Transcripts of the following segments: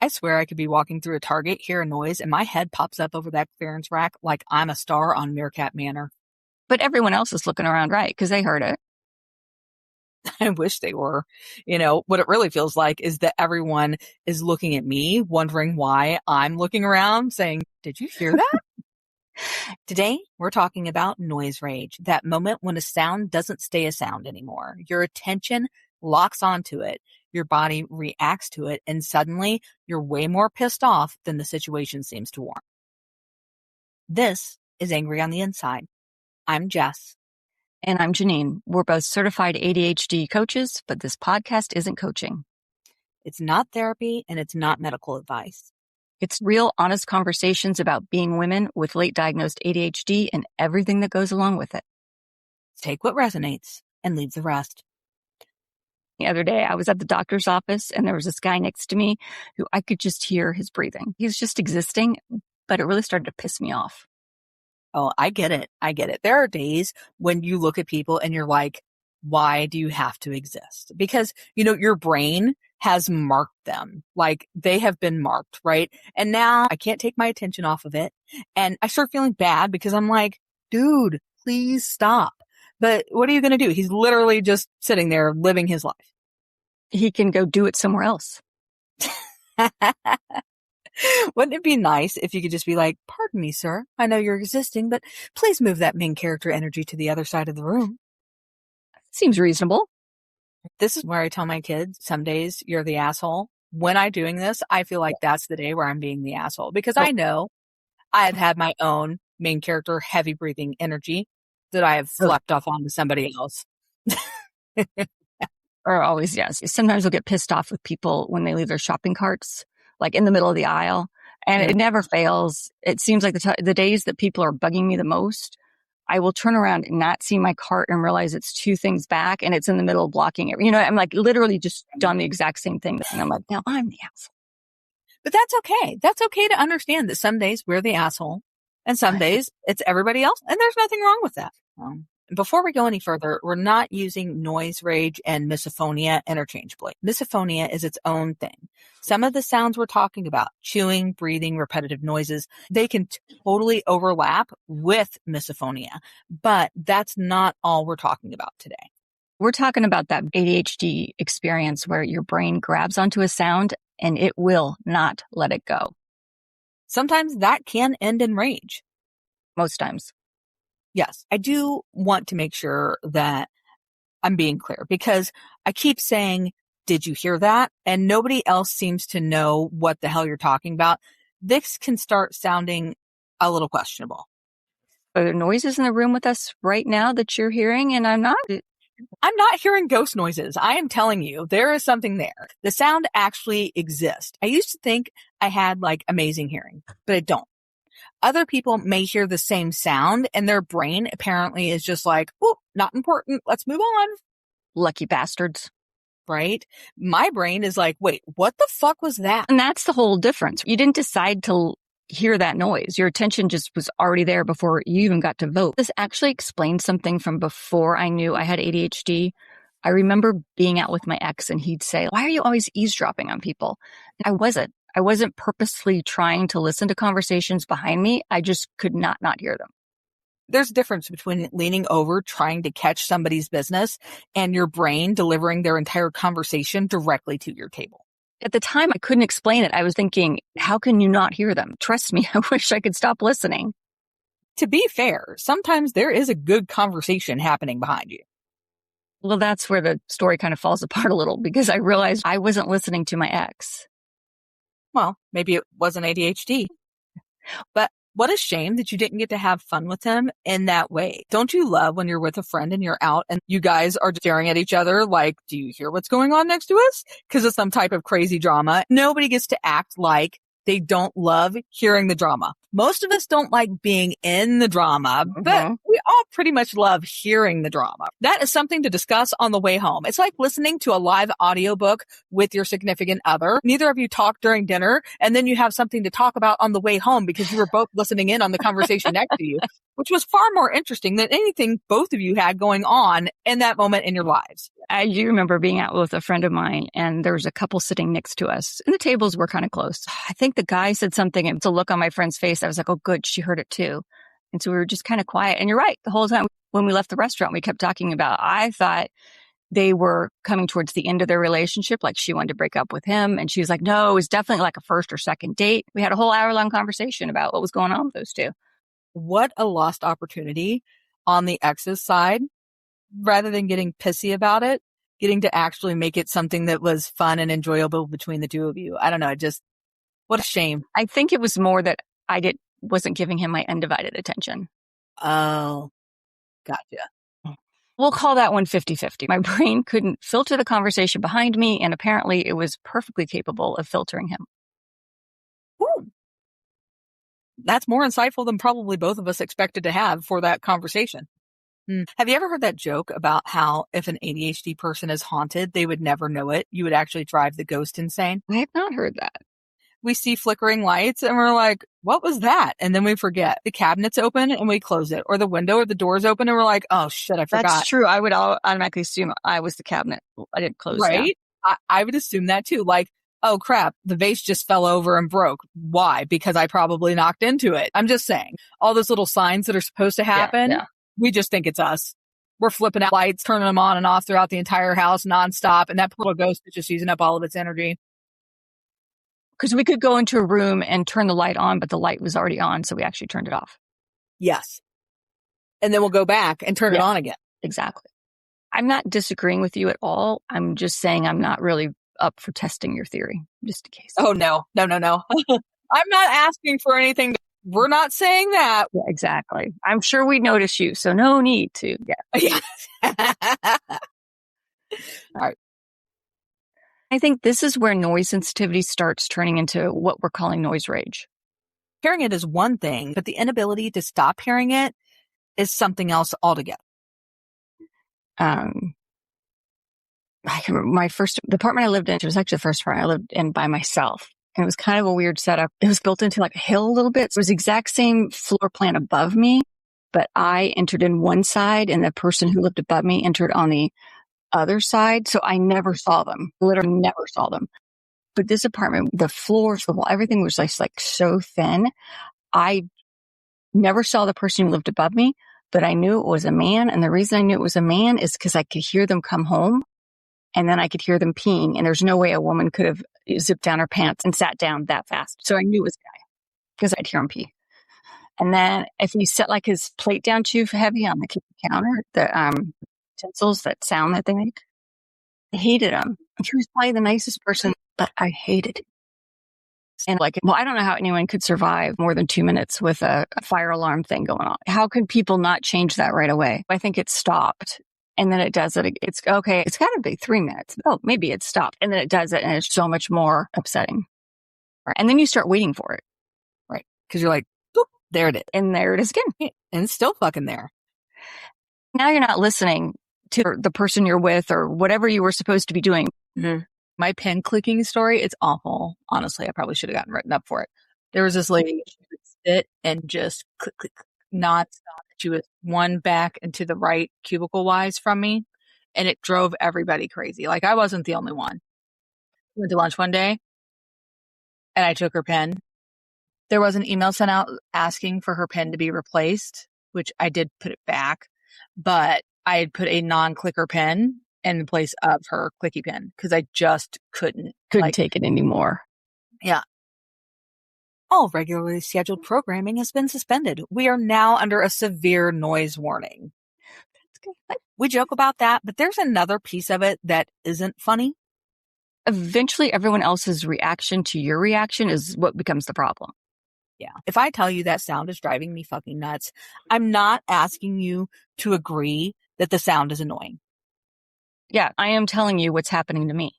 I swear I could be walking through a Target, hear a noise, and my head pops up over that clearance rack like I'm a star on Meerkat Manor. But everyone else is looking around, right? Because they heard it. I wish they were. What it really feels like is that everyone is looking at me, wondering why I'm looking around, saying, did you hear that? Today, we're talking about noise rage, that moment when a sound doesn't stay a sound anymore. Your attention locks onto it, your body reacts to it, and suddenly you're way more pissed off than the situation seems to warrant. This is Angry on the Inside. I'm Jess. And I'm Jeannine. We're both certified ADHD coaches, but this podcast isn't coaching. It's not therapy and it's not medical advice. It's real, honest conversations about being women with late diagnosed ADHD and everything that goes along with it. Take what resonates and leave the rest. The other day, I was at the doctor's office and there was this guy next to me who I could just hear his breathing. He was just existing, but it really started to piss me off. Oh, I get it. There are days when you look at people and you're like, why do you have to exist? Because, your brain has marked them. Like they have been marked, right? And now I can't take my attention off of it. And I start feeling bad because I'm like, dude, please stop. But what are you going to do? He's literally just sitting there living his life. He can go do it somewhere else. Wouldn't it be nice if you could just be like, pardon me, sir, I know you're existing, but please move that main character energy to the other side of the room. Seems reasonable. This is where I tell my kids, some days you're the asshole. When I'm doing this, I feel like that's the day where I'm being the asshole because I know I have had my own main character heavy breathing energy that I have flipped off onto somebody else. Or always, yes. Sometimes I'll get pissed off with people when they leave their shopping carts, like in the middle of the aisle. And it never fails. It seems like the days that people are bugging me the most, I will turn around and not see my cart and realize it's two things back and it's in the middle blocking it. I'm like literally just done the exact same thing. And I'm like, now I'm the asshole. But that's okay. That's okay to understand that some days we're the asshole and some days it's everybody else. And there's nothing wrong with that. Before we go any further, we're not using noise rage and misophonia interchangeably. Misophonia is its own thing. Some of the sounds we're talking about, chewing, breathing, repetitive noises, they can totally overlap with misophonia, but that's not all we're talking about today. We're talking about that ADHD experience where your brain grabs onto a sound and it will not let it go. Sometimes that can end in rage. Most times. Yes, I do want to make sure that I'm being clear because I keep saying, did you hear that? And nobody else seems to know what the hell you're talking about. This can start sounding a little questionable. Are there noises in the room with us right now that you're hearing and I'm not? I'm not hearing ghost noises. I am telling you, there is something there. The sound actually exists. I used to think I had amazing hearing, but I don't. Other people may hear the same sound and their brain apparently is just like, oh, not important. Let's move on. Lucky bastards. Right? My brain is like, wait, what the fuck was that? And that's the whole difference. You didn't decide to hear that noise. Your attention just was already there before you even got to vote. This actually explains something from before I knew I had ADHD. I remember being out with my ex and he'd say, why are you always eavesdropping on people? And I wasn't purposely trying to listen to conversations behind me. I just could not hear them. There's a difference between leaning over, trying to catch somebody's business, and your brain delivering their entire conversation directly to your table. At the time, I couldn't explain it. I was thinking, how can you not hear them? Trust me, I wish I could stop listening. To be fair, sometimes there is a good conversation happening behind you. Well, that's where the story kind of falls apart a little because I realized I wasn't listening to my ex. Well, maybe it wasn't ADHD. But what a shame that you didn't get to have fun with him in that way. Don't you love when you're with a friend and you're out and you guys are staring at each other like, do you hear what's going on next to us? Because it's some type of crazy drama. Nobody gets to act like they don't love hearing the drama. Most of us don't like being in the drama, but we all pretty much love hearing the drama. That is something to discuss on the way home. It's like listening to a live audiobook with your significant other. Neither of you talk during dinner, and then you have something to talk about on the way home because you were both listening in on the conversation next to you. which was far more interesting than anything both of you had going on in that moment in your lives. I do remember being out with a friend of mine, and there was a couple sitting next to us, and the tables were kind of close. I think the guy said something, and to look on my friend's face, I was like, oh, good, she heard it too. And so we were just kind of quiet. And you're right, the whole time when we left the restaurant, we kept talking about, I thought they were coming towards the end of their relationship, like she wanted to break up with him. And she was like, no, it was definitely like a first or second date. We had a whole hour-long conversation about what was going on with those two. What a lost opportunity on the ex's side. Rather than getting pissy about it, getting to actually make it something that was fun and enjoyable between the two of you. I don't know. What a shame. I think it was more that I wasn't giving him my undivided attention. Oh, gotcha. We'll call that one 50-50. My brain couldn't filter the conversation behind me, and apparently it was perfectly capable of filtering him. Ooh. That's more insightful than probably both of us expected to have for that conversation. Have you ever heard that joke about how if an ADHD person is haunted, they would never know it? You would actually drive the ghost insane? I have not heard that. We see flickering lights and we're like, what was that? And then we forget. The cabinet's open and we close it. Or the window or the door's open and we're like, oh shit, I forgot. That's true. I would automatically assume I was the cabinet. I didn't close it. Right? I would assume that too. Like, oh crap, the vase just fell over and broke. Why? Because I probably knocked into it. I'm just saying. All those little signs that are supposed to happen. Yeah. We just think it's us. We're flipping out lights, turning them on and off throughout the entire house nonstop. And that poor little ghost is just using up all of its energy. Because we could go into a room and turn the light on, but the light was already on. So we actually turned it off. Yes. And then we'll go back and turn it on again. Exactly. I'm not disagreeing with you at all. I'm just saying I'm not really up for testing your theory, just in case. Oh, no. I'm not asking for anything. We're not saying that. Yeah, exactly. I'm sure we notice you, so no need to. Yeah. All right. I think this is where noise sensitivity starts turning into what we're calling noise rage. Hearing it is one thing, but the inability to stop hearing it is something else altogether. I can remember the apartment I lived in, it was actually the first apartment I lived in by myself. And it was kind of a weird setup. It was built into like a hill a little bit. So it was the exact same floor plan above me, but I entered in one side and the person who lived above me entered on the other side. So I never saw them, literally never saw them. But this apartment, the floors, the wall, everything was just like so thin. I never saw the person who lived above me, but I knew it was a man. And the reason I knew it was a man is because I could hear them come home and then I could hear them peeing. And there's no way a woman could have zipped down her pants and sat down that fast. So I knew it was a guy because I'd hear him pee. And then if he set like his plate down too heavy on the kitchen counter, the utensils, that sound that they make, I hated him. He was probably the nicest person, but I hated him. And I don't know how anyone could survive more than 2 minutes with a fire alarm thing going on. How could people not change that right away? I think it stopped. And then it does it. It's okay. It's got to be 3 minutes. Oh, maybe it stopped. And then it does it. And it's so much more upsetting. Right. And then you start waiting for it. Right. Because you're like, boop, there it is. And there it is again. And it's still fucking there. Now you're not listening to the person you're with or whatever you were supposed to be doing. Mm-hmm. My pen clicking story, it's awful. Honestly, I probably should have gotten written up for it. There was this lady, she would sit and just click, click, click, nonstop. She was one back and to the right cubicle wise from me. And it drove everybody crazy. Like I wasn't the only one. We went to lunch one day and I took her pen. There was an email sent out asking for her pen to be replaced, which I did put it back, but I had put a non-clicker pen in place of her clicky pen because I just couldn't take it anymore. Yeah. All regularly scheduled programming has been suspended. We are now under a severe noise warning. We joke about that, but there's another piece of it that isn't funny. Eventually, everyone else's reaction to your reaction is what becomes the problem. Yeah. If I tell you that sound is driving me fucking nuts, I'm not asking you to agree that the sound is annoying. Yeah, I am telling you what's happening to me.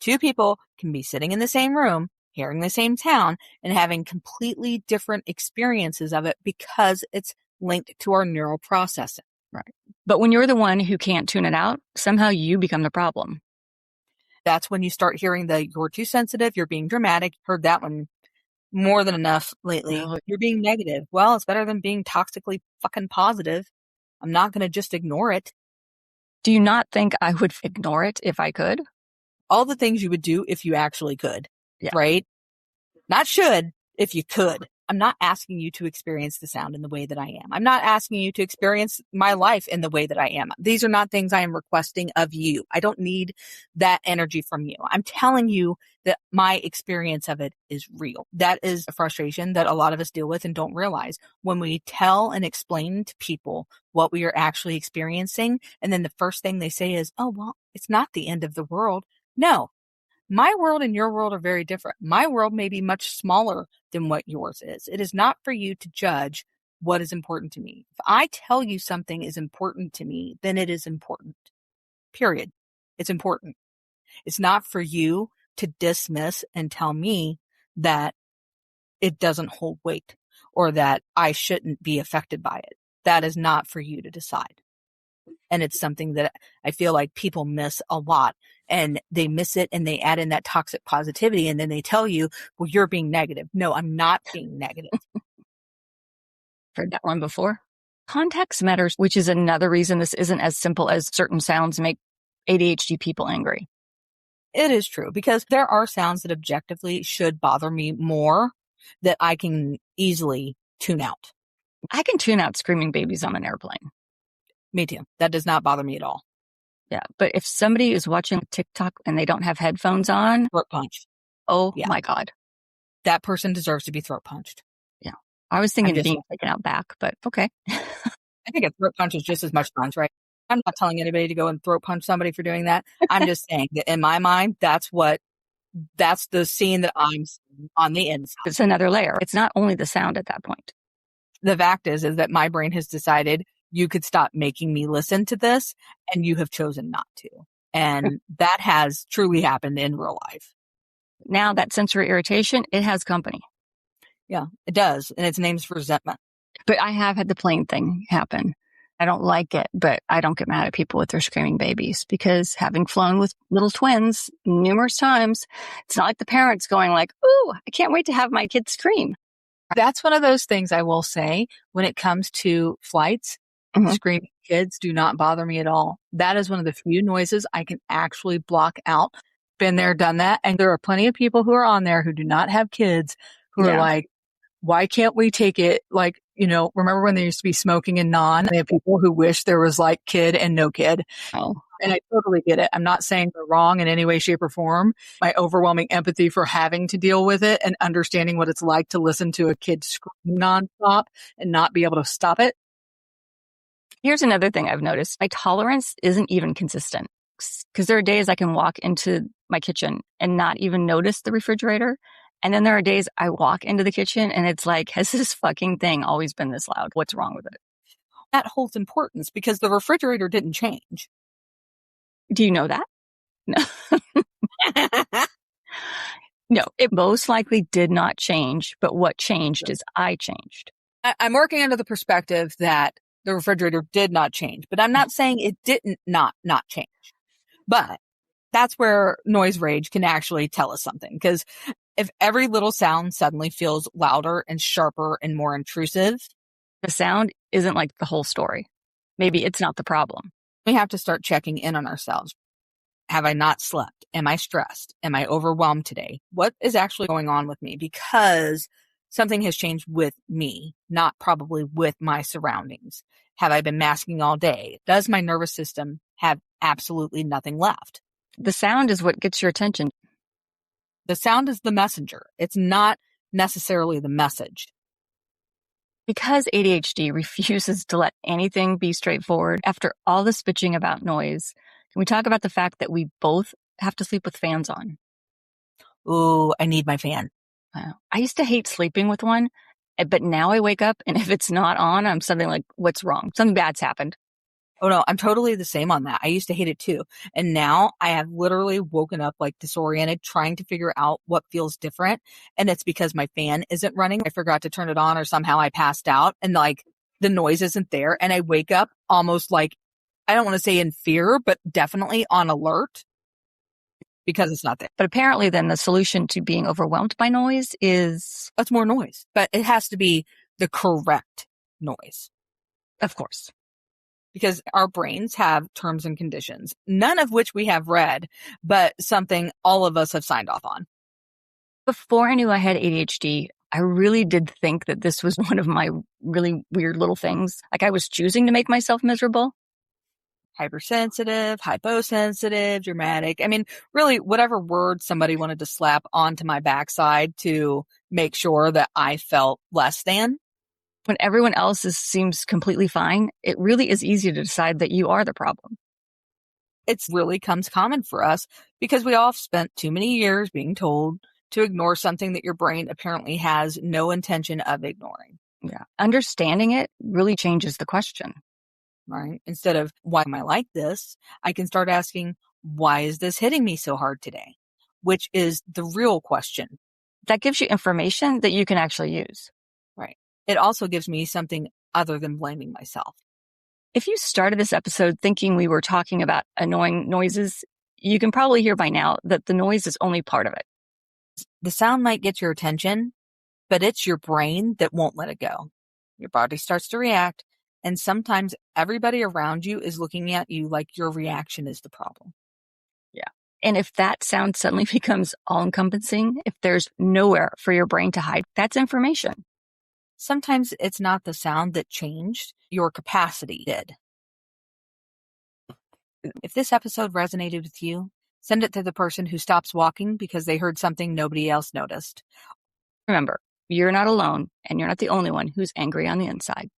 Two people can be sitting in the same room, hearing the same sound, and having completely different experiences of it because it's linked to our neural processing. Right. But when you're the one who can't tune it out, somehow you become the problem. That's when you start hearing you're too sensitive, you're being dramatic. Heard that one more than enough lately. Oh. You're being negative. Well, it's better than being toxically fucking positive. I'm not going to just ignore it. Do you not think I would ignore it if I could? All the things you would do if you actually could, Yeah. right? Not should, if you could. I'm not asking you to experience the sound in the way that I am. I'm not asking you to experience my life in the way that I am. These are not things I am requesting of you. I don't need that energy from you. I'm telling you that my experience of it is real. That is a frustration that a lot of us deal with and don't realize. When we tell and explain to people what we are actually experiencing, and then the first thing they say is, oh, well, it's not the end of the world. No. My world and your world are very different. My world may be much smaller than what yours is. It is not for you to judge what is important to me. If I tell you something is important to me, then it is important. Period. It's important. It's not for you to dismiss and tell me that it doesn't hold weight or that I shouldn't be affected by it. That is not for you to decide. And it's something that I feel like people miss a lot, and they miss it and they add in that toxic positivity. And then they tell you, well, you're being negative. No, I'm not being negative. Heard that one before. Context matters, which is another reason this isn't as simple as certain sounds make ADHD people angry. It is true, because there are sounds that objectively should bother me more that I can easily tune out. I can tune out screaming babies on an airplane. Me too. That does not bother me at all. Yeah. But if somebody is watching TikTok and they don't have headphones on, Throat punched. oh Yeah. my God. That person deserves to be throat punched. Yeah. I was thinking of being taken out back, but okay. I think a throat punch is just as much fun, right? I'm not telling anybody to go and throat punch somebody for doing that. I'm just saying that in my mind, that's the scene that I'm seeing on the inside. It's another layer. It's not only the sound at that point. The fact is that my brain has decided you could stop making me listen to this, and you have chosen not to. And that has truly happened in real life. Now that sensory irritation, it has company. Yeah, it does. And its name's resentment. But I have had the plane thing happen. I don't like it, but I don't get mad at people with their screaming babies, because having flown with little twins numerous times, it's not like the parents going like, ooh, I can't wait to have my kid scream. That's one of those things I will say when it comes to flights. Mm-hmm. Screaming kids do not bother me at all. That is one of the few noises I can actually block out. Been there, done that. And there are plenty of people who are on there who do not have kids who are like, why can't we take it? Like, remember when there used to be smoking and non? They have people who wish there was like kid and no kid. Oh. And I totally get it. I'm not saying they're wrong in any way, shape, or form. My overwhelming empathy for having to deal with it and understanding what it's like to listen to a kid scream nonstop and not be able to stop it. Here's another thing I've noticed. My tolerance isn't even consistent, because there are days I can walk into my kitchen and not even notice the refrigerator. And then there are days I walk into the kitchen and it's like, has this fucking thing always been this loud? What's wrong with it? That holds importance because the refrigerator didn't change. Do you know that? No. No, it most likely did not change, but what changed is I changed. I'm working under the perspective that the refrigerator did not change, but I'm not saying it didn't not change. But that's where noise rage can actually tell us something, because if every little sound suddenly feels louder and sharper and more intrusive, the sound isn't like the whole story. Maybe it's not the problem. We have to start checking in on ourselves. Have I not slept? Am I stressed? Am I overwhelmed today? What is actually going on with me? Because something has changed with me, not probably with my surroundings. Have I been masking all day? Does my nervous system have absolutely nothing left? The sound is what gets your attention. The sound is the messenger. It's not necessarily the message. Because ADHD refuses to let anything be straightforward, after all this bitching about noise, can we talk about the fact that we both have to sleep with fans on? Ooh, I need my fan. I used to hate sleeping with one, but now I wake up and if it's not on, I'm suddenly like, what's wrong? Something bad's happened. Oh no, I'm totally the same on that. I used to hate it too. And now I have literally woken up like disoriented, trying to figure out what feels different. And it's because my fan isn't running. I forgot to turn it on, or somehow I passed out and like the noise isn't there. And I wake up almost like, I don't want to say in fear, but definitely on alert, because it's not there. But apparently then the solution to being overwhelmed by noise is... That's more noise, but it has to be the correct noise. Of course. Because our brains have terms and conditions, none of which we have read, but something all of us have signed off on. Before I knew I had ADHD, I really did think that this was one of my really weird little things. Like I was choosing to make myself miserable. Hypersensitive, hyposensitive, dramatic. I mean, really, whatever word somebody wanted to slap onto my backside to make sure that I felt less than. When everyone else seems completely fine, it really is easy to decide that you are the problem. It really comes common for us because we all spent too many years being told to ignore something that your brain apparently has no intention of ignoring. Yeah. Understanding it really changes the question. Right? Instead of, why am I like this? I can start asking, why is this hitting me so hard today? Which is the real question. That gives you information that you can actually use. Right. It also gives me something other than blaming myself. If you started this episode thinking we were talking about annoying noises, you can probably hear by now that the noise is only part of it. The sound might get your attention, but it's your brain that won't let it go. Your body starts to react, and sometimes everybody around you is looking at you like your reaction is the problem. Yeah. And if that sound suddenly becomes all-encompassing, if there's nowhere for your brain to hide, that's information. Sometimes it's not the sound that changed, your capacity did. If this episode resonated with you, send it to the person who stops walking because they heard something nobody else noticed. Remember, you're not alone, and you're not the only one who's angry on the inside.